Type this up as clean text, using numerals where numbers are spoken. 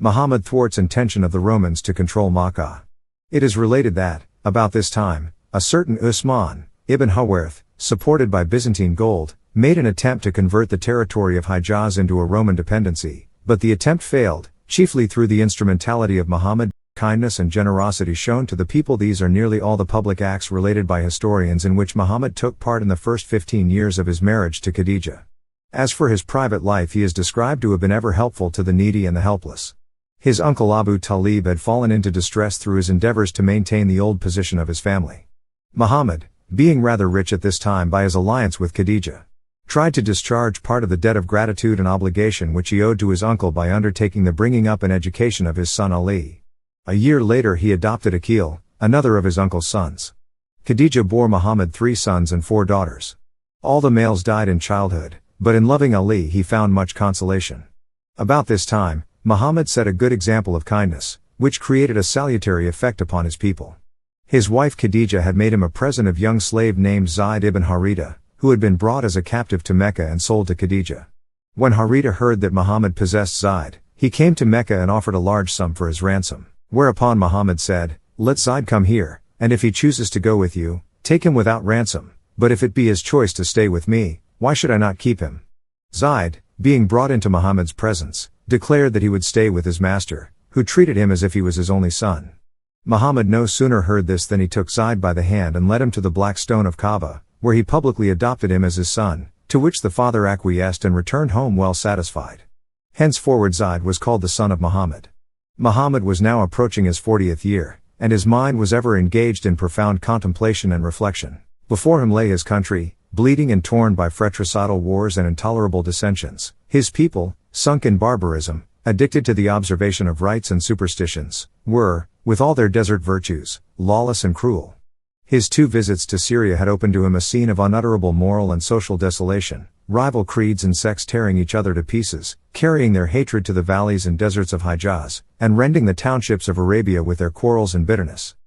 Muhammad thwarts intention of the Romans to control Makka. It is related that, about this time, a certain Usman ibn Hawarth, supported by Byzantine gold, made an attempt to convert the territory of Hijaz into a Roman dependency, but the attempt failed, chiefly through the instrumentality of Muhammad, kindness and generosity shown to the people. These are nearly all the public acts related by historians in which Muhammad took part in the first 15 years of his marriage to Khadija. As for his private life, he is described to have been ever helpful to the needy and the helpless. His uncle Abu Talib had fallen into distress through his endeavors to maintain the old position of his family. Muhammad, being rather rich at this time by his alliance with Khadija, tried to discharge part of the debt of gratitude and obligation which he owed to his uncle by undertaking the bringing up and education of his son Ali. A year later he adopted Aqil, another of his uncle's sons. Khadija bore Muhammad 3 sons and 4 daughters. All the males died in childhood, but in loving Ali he found much consolation. About this time, Muhammad set a good example of kindness, which created a salutary effect upon his people. His wife Khadija had made him a present of a young slave named Zayd ibn Haritha, who had been brought as a captive to Mecca and sold to Khadija. When Haritha heard that Muhammad possessed Zayd, he came to Mecca and offered a large sum for his ransom, whereupon Muhammad said, "Let Zayd come here, and if he chooses to go with you, take him without ransom, but if it be his choice to stay with me, why should I not keep him?" Zayd, being brought into Muhammad's presence, declared that he would stay with his master, who treated him as if he was his only son. Muhammad no sooner heard this than he took Zayd by the hand and led him to the black stone of Kaaba, where he publicly adopted him as his son, to which the father acquiesced and returned home well satisfied. Henceforward Zayd was called the son of Muhammad. Muhammad was now approaching his 40th year, and his mind was ever engaged in profound contemplation and reflection. Before him lay his country, bleeding and torn by fratricidal wars and intolerable dissensions, his people, sunk in barbarism, addicted to the observation of rites and superstitions, were, with all their desert virtues, lawless and cruel. His 2 visits to Syria had opened to him a scene of unutterable moral and social desolation, rival creeds and sects tearing each other to pieces, carrying their hatred to the valleys and deserts of Hijaz, and rending the townships of Arabia with their quarrels and bitterness.